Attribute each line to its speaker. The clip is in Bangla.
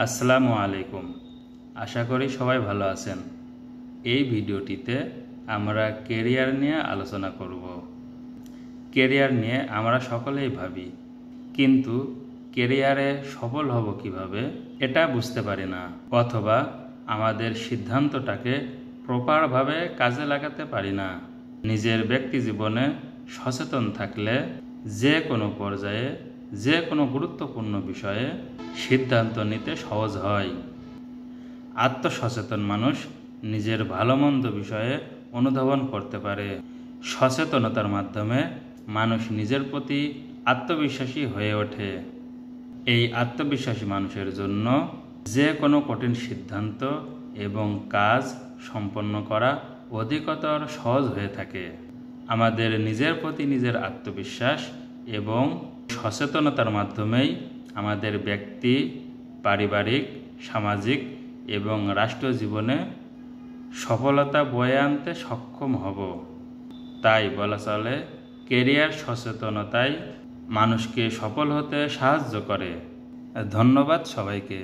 Speaker 1: আসসালামু আলাইকুম। আশা করি সবাই ভালো আছেন। এই ভিডিওটিতে আমরা কেরিয়ার নিয়ে আলোচনা করব। কেরিয়ার নিয়ে আমরা সকলেই ভাবি, কিন্তু কেরিয়ারে সফল হব কিভাবে এটা বুঝতে পারি না, অথবা আমাদের সিদ্ধান্তটাকে প্রপারভাবে কাজে লাগাতে পারি না। নিজের ব্যক্তি জীবনে সচেতন থাকলে যে কোনো পর্যায়ে যে কোনো গুরুত্বপূর্ণ বিষয়ে সিদ্ধান্ত নিতে সহজ হয়। আত্মসচেতন মানুষ নিজের ভালো মন্দ বিষয়ে অনুধাবন করতে পারে। সচেতনতার মাধ্যমে মানুষ নিজের প্রতি আত্মবিশ্বাসী হয়ে ওঠে। এই আত্মবিশ্বাসী মানুষের জন্য যে কোনো কঠিন সিদ্ধান্ত এবং কাজ সম্পন্ন করা অধিকতর সহজ হয়ে থাকে। আমাদের নিজের প্রতি নিজের আত্মবিশ্বাস এবং সচেতনতার মাধ্যমেই আমাদের ব্যক্তি, পারিবারিক, সামাজিক এবং রাষ্ট্রীয় জীবনে সফলতা বয়ে আনতে সক্ষম হব। তাই বলা চলে, কেরিয়ার সচেতনতাই মানুষকে সফল হতে সাহায্য করে। ধন্যবাদ সবাইকে।